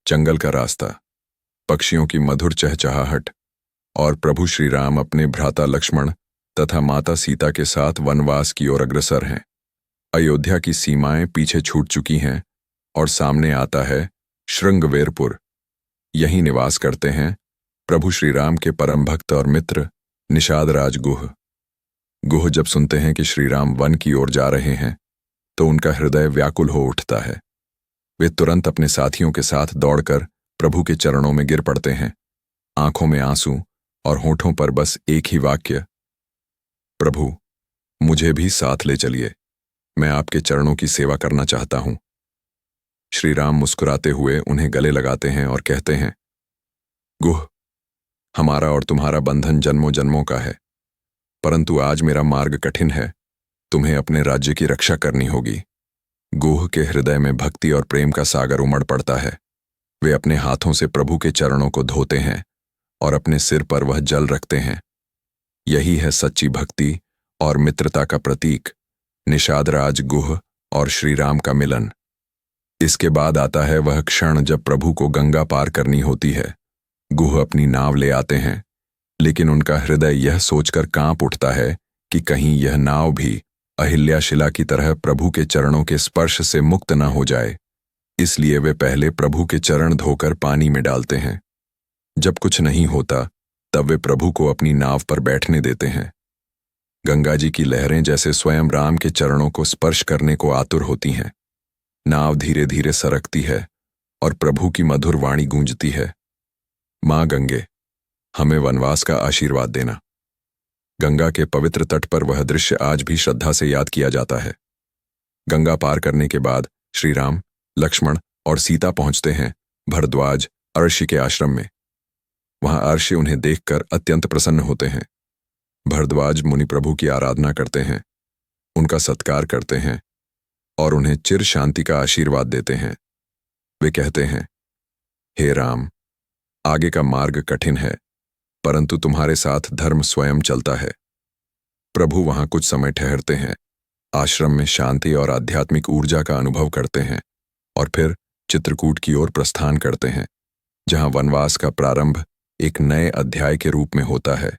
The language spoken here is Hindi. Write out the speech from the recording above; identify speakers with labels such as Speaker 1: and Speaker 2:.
Speaker 1: जंगल का रास्ता, पक्षियों की मधुर चहचहाहट और प्रभु श्री राम अपने भ्राता लक्ष्मण तथा माता सीता के साथ वनवास की ओर अग्रसर हैं। अयोध्या की सीमाएं पीछे छूट चुकी हैं और सामने आता है श्रृंगवेरपुर। यहीं निवास करते हैं प्रभु श्री राम के परम भक्त और मित्र निषादराज गुह। गुह जब सुनते हैं कि श्री राम वन की ओर जा रहे हैं तो उनका हृदय व्याकुल हो उठता है। वे तुरंत अपने साथियों के साथ दौड़कर प्रभु के चरणों में गिर पड़ते हैं, आंखों में आंसू और होठों पर बस एक ही वाक्य, प्रभु मुझे भी साथ ले चलिए, मैं आपके चरणों की सेवा करना चाहता हूं। श्री राम मुस्कुराते हुए उन्हें गले लगाते हैं और कहते हैं, गुह, हमारा और तुम्हारा बंधन जन्मों जन्मों का है, परंतु आज मेरा मार्ग कठिन है, तुम्हें अपने राज्य की रक्षा करनी होगी। गुह के हृदय में भक्ति और प्रेम का सागर उमड़ पड़ता है। वे अपने हाथों से प्रभु के चरणों को धोते हैं और अपने सिर पर वह जल रखते हैं। यही है सच्ची भक्ति और मित्रता का प्रतीक, निषादराज गुह और श्री राम का मिलन। इसके बाद आता है वह क्षण जब प्रभु को गंगा पार करनी होती है। गुह अपनी नाव ले आते हैं, लेकिन उनका हृदय यह सोचकर कांप उठता है कि कहीं यह नाव भी अहिल्याशिला की तरह प्रभु के चरणों के स्पर्श से मुक्त न हो जाए। इसलिए वे पहले प्रभु के चरण धोकर पानी में डालते हैं। जब कुछ नहीं होता तब वे प्रभु को अपनी नाव पर बैठने देते हैं। गंगा जी की लहरें जैसे स्वयं राम के चरणों को स्पर्श करने को आतुर होती हैं। नाव धीरे धीरे सरकती है और प्रभु की मधुर वाणी गूंजती है, मां गंगे, हमें वनवास का आशीर्वाद देना। गंगा के पवित्र तट पर वह दृश्य आज भी श्रद्धा से याद किया जाता है। गंगा पार करने के बाद श्री राम, लक्ष्मण और सीता पहुंचते हैं भरद्वाज अर्षि के आश्रम में। वहां अर्षि उन्हें देखकर अत्यंत प्रसन्न होते हैं। भरद्वाज मुनि प्रभु की आराधना करते हैं, उनका सत्कार करते हैं और उन्हें चिर शांति का आशीर्वाद देते हैं। वे कहते हैं, हे राम, आगे का मार्ग कठिन है, परंतु तुम्हारे साथ धर्म स्वयं चलता है। प्रभु वहां कुछ समय ठहरते हैं, आश्रम में शांति और आध्यात्मिक ऊर्जा का अनुभव करते हैं और फिर चित्रकूट की ओर प्रस्थान करते हैं, जहां वनवास का प्रारंभ एक नए अध्याय के रूप में होता है।